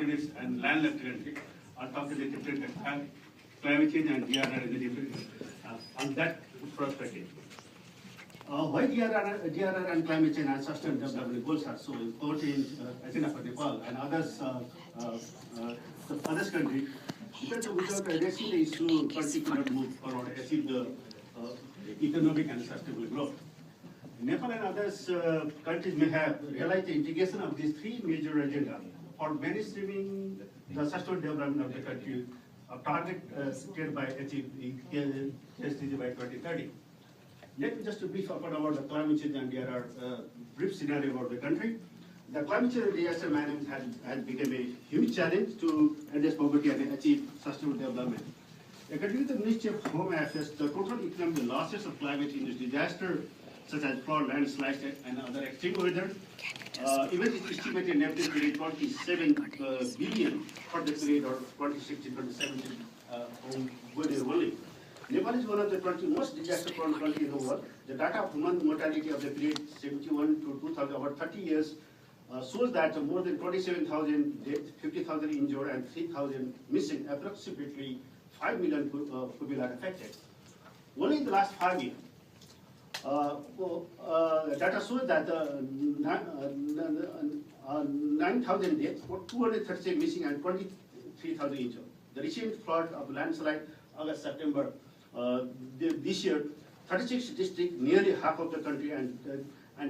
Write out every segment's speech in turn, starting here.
mountainous and landlocked country. I'll talk a little bit about climate change and DRR in the different on that perspective. Why DRR and climate change and sustainable development goals are so important agenda for Nepal and others countries, because without addressing the issue, particular move forward achieve the economic and sustainable growth. Nepal and others countries may have realized the integration of these three major agendas for mainstreaming the sustainable development of the country, a target set by achieve SDG by 2030. Let me just brief about the climate change and DRR brief scenario about the country. The climate change and disaster management has become a huge challenge to address poverty and achieve sustainable development. According to the Ministry of Home Affairs, the total economic losses of climate-induced disaster, such as flood, landslides, and other extreme weather, even is estimated in Nepal to be 27 billion for the period of 2016-2017 only. Nepal is one of the 20 most disaster-prone countries in the world. The data of human mortality of the period 71 to 2000, over 30 years, shows that more than 27,000 dead, 50,000 injured, and 3,000 missing. Approximately 5 million people are affected. Only in the last 5 years, data shows that 9,000 dead, 237 missing, and 23,000 injured. The recent flood of landslide, August, September this year, 36 districts, nearly half of the country, and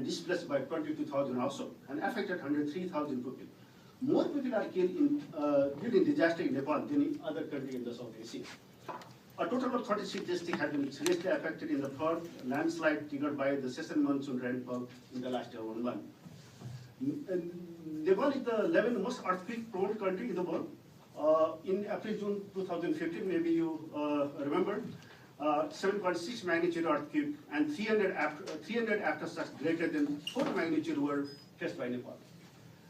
displaced by 22,000 also, and affected 103,000 people. More people are killed in disaster in Nepal than in other countries in the South Asia. A total of 36 districts have been seriously affected in the flood landslide triggered by the session monsoon rainfall in the last 1 month. Nepal is the 11th most earthquake-prone country in the world. In April-June 2015, maybe you remember, 7.6 magnitude earthquake and 300 aftershocks greater than 4 magnitude were faced by Nepal.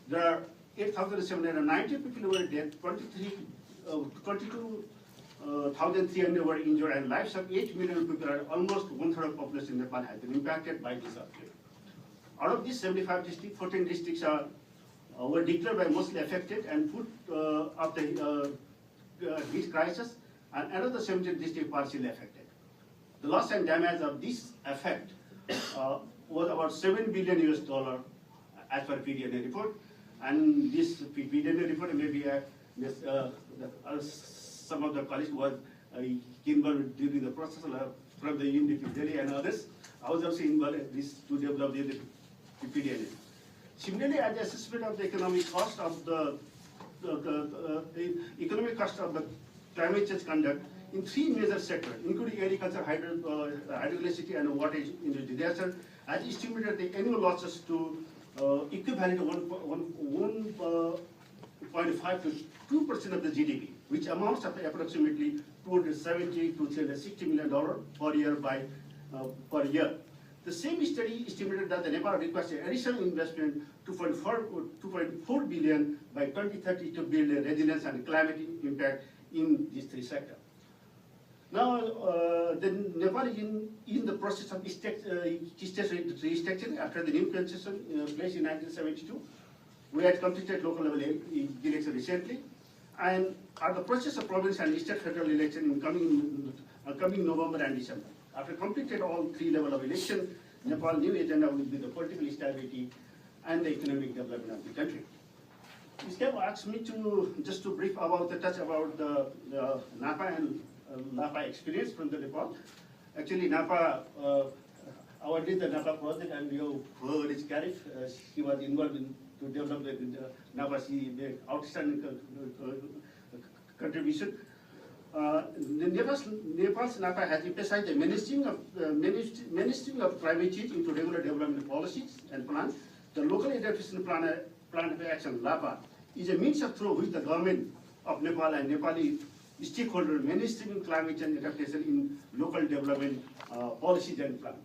There are 8,790 people who were dead, 22,300 were injured, and lives of 8 million people, are almost 1/3 of population in Nepal, has been impacted by this earthquake. Out of these 75 districts, 14 districts were declared by mostly affected and put up the heat crisis, and another 17 districts partially affected. The loss and damage of this effect was about $7 billion as per PDNA report, and this PDNA report maybe some of the colleagues were involved during the process from the UNDP Delhi and others. I was also involved in this to develop the PDNA. Similarly, as the assessment of the economic cost of the climate change conduct in 3 major sectors, including agriculture, hydroelectricity, and water induced disaster, has estimated the annual losses to equivalent to 1.5 to 2% of the GDP, which amounts to approximately $270 to $360 million per year. The same study estimated that the Nepal requires an additional investment $2.4 billion by 2030 to build a resilience and climate impact in these 3 sectors. Now, Nepal is in the process of restructuring after the new constitution placed in 1972. We had completed local level election recently, and are the process of province and state federal election in coming November and December. After completed all 3 levels of election, Nepal's new agenda will be the political stability and the economic development of the country. ESCAP asked me to just to brief about the NAPA and NAPA experience from the Nepal. Actually, NAPA, our lead the NAPA project, and you heard his Karif, he was involved in to develop the NAPA, the outstanding contribution. Nepal's NAPA has emphasized the mainstreaming of climate change into regular development policies and plans. The local adaptation plan of action (LAPA) is a means of through which the government of Nepal and Nepali stakeholders mainstreaming climate change adaptation in local development policies and plans.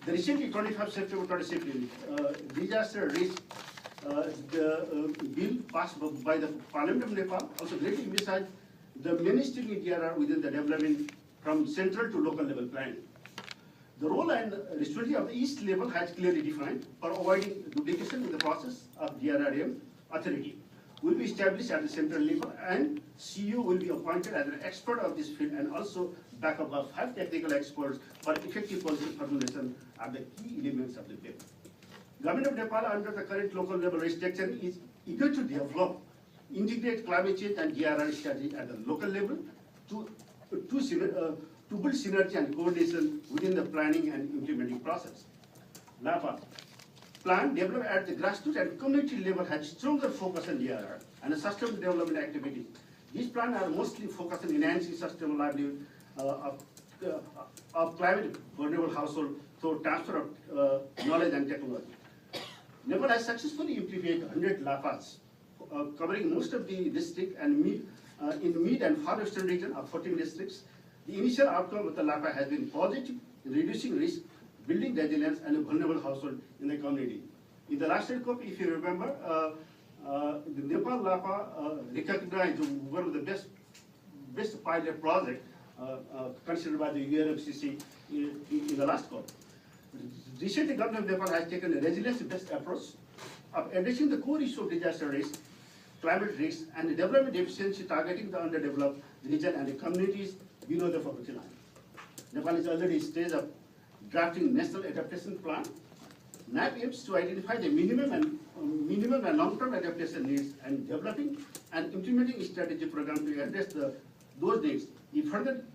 The recently 25 September 2016 disaster risk bill passed by the Parliament of Nepal also greatly emphasized the mainstreaming DRR within the development from central to local level planning. The role and responsibility of each level has clearly defined for avoiding duplication in the process of DRRM authority. will be established at the central level, and CEO will be appointed as an expert of this field and also backup of 5 technical experts for effective policy formulation are the key elements of the paper. Government of Nepal under the current local level restriction is eager to develop, integrate climate change and DRR strategy at the local level to build synergy and coordination within the planning and implementing process. LAPA plan developed at the grassroots and community level has stronger focus on DRR and sustainable development activities. These plans are mostly focused on enhancing sustainable livelihood of climate vulnerable households through transfer of knowledge and technology. Nepal has successfully implemented 100 LAPAs, covering most of the district and in mid and far western region of 14 districts. The initial outcome of the LAPA has been positive in reducing risk, building resilience, and a vulnerable household in the community. In the last COP, if you remember, the Nepal LAPA recognized one of the best pilot project considered by the UNFCCC in the last COP. Recently, government of Nepal has taken a resilience-based approach of addressing the core issue of disaster risk, climate risk, and the development efficiency targeting the underdeveloped region and the communities below the poverty line. Nepal is already in stage of drafting national adaptation plan. NAP aims to identify the minimum and long-term adaptation needs and developing and implementing a strategy program to address those needs. It further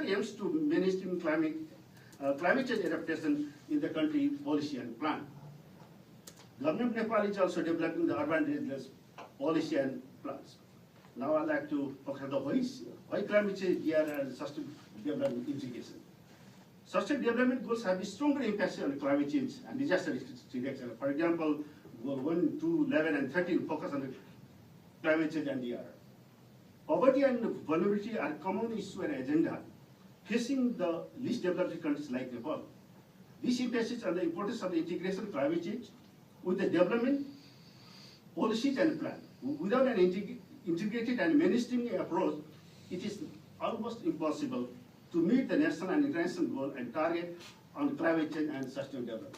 aims to mainstream climate change adaptation in the country policy and plan. Government of Nepal is also developing the urban resilience policy and plans. Now I'd like to talk about why climate change, DRR, and sustainable development integration. Sustainable development goals have a stronger impact on climate change and disaster risk reduction. For example, goal 1, 2, 11, and 13 focus on the climate change and DRR. Poverty and vulnerability are common issue and agenda facing the least developed countries like Nepal. This emphasizes on the importance of the integration of climate change with the development policies and plan. Without an integrated and mainstream approach, it is almost impossible to meet the national and international goal and target on climate change and sustainable development.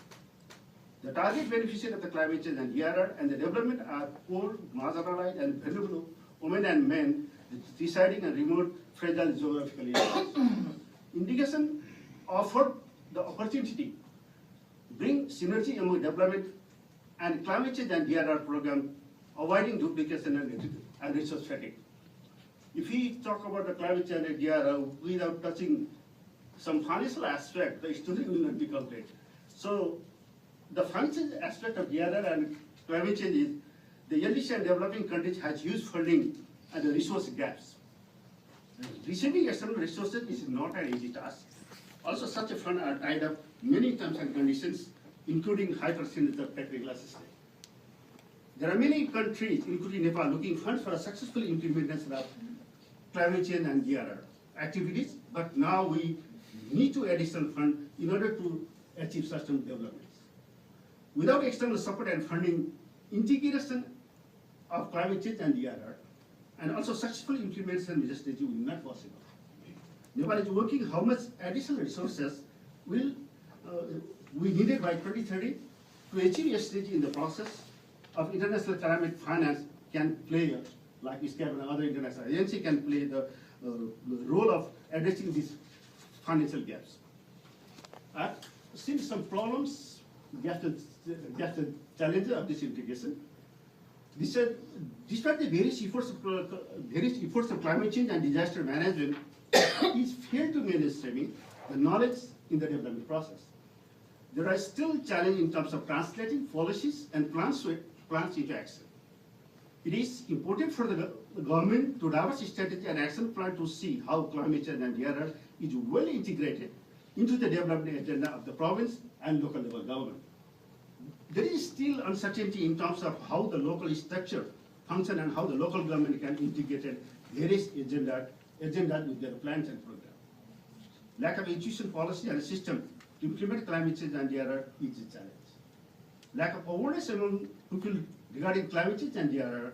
The target beneficiaries of the climate change and DRR and the development are poor, marginalized, and vulnerable women and men residing in remote, fragile geographical areas. Indication offered the opportunity to bring synergy among development and climate change and DRR program, avoiding duplication and resource fatigue. If we talk about the climate change and DRR without touching some financial aspect, the story will not be complete. So the financial aspect of DRR and climate change is the early and developing countries has huge funding and the resource gaps. Receiving external resources is not an easy task. Also, such a fund are tied up many terms and conditions, including high percentage of technical assistance. There are many countries, including Nepal, looking funds for a successful implementation of climate change and DRR activities, but now we need to additional fund in order to achieve sustainable development. Without external support and funding, integration of climate change and DRR and also successful implementation of the strategy will not possible. Nepal is working how much additional resources will we needed by 2030 to achieve SDG in the process of international climate finance can play, like ESCAP and other international agencies can play the role of addressing these financial gaps. I've seen some problems, the challenges of this integration. Despite the various efforts of climate change and disaster management, is failed to mainstreaming the knowledge in the development process. There are still challenges in terms of translating policies and plans into action. It is important for the government to develop a strategy and action plan to see how climate change and DRR is well integrated into the development agenda of the province and local level government. There is still uncertainty in terms of how the local structure function and how the local government can integrate various agendas with their plans and programs. Lack of institution policy and system to implement climate change and DRR is a challenge. Lack of awareness among people regarding climate change and DRR,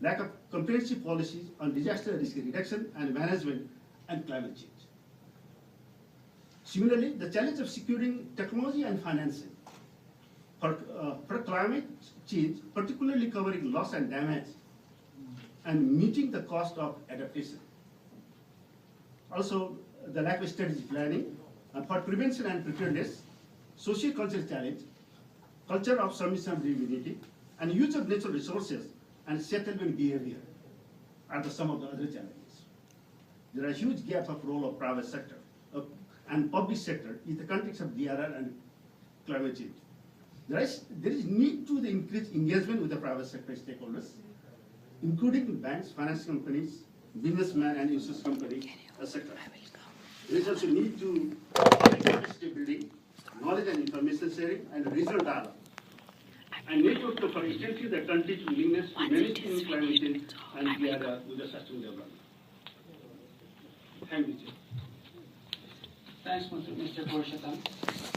lack of comprehensive policies on disaster risk reduction and management and climate change. Similarly, the challenge of securing technology and financing. for climate change, particularly covering loss and damage, and meeting the cost of adaptation. Also, the lack of strategic planning for prevention and preparedness, socio-cultural challenge, culture of submission and immunity, and use of natural resources and settlement behavior are some of the other challenges. There are huge gaps of role of private sector and public sector in the context of DRR and climate change. There is need to increase engagement with the private sector stakeholders, including banks, finance companies, businessmen, and insurance companies, etc. There is also need to capacity building, knowledge and information sharing, and regional dialogue. And network for extensively the country's willingness to manage climate change and DRR with the sustainable development. Thank you, Chair. Thanks, Mr. Purushottam.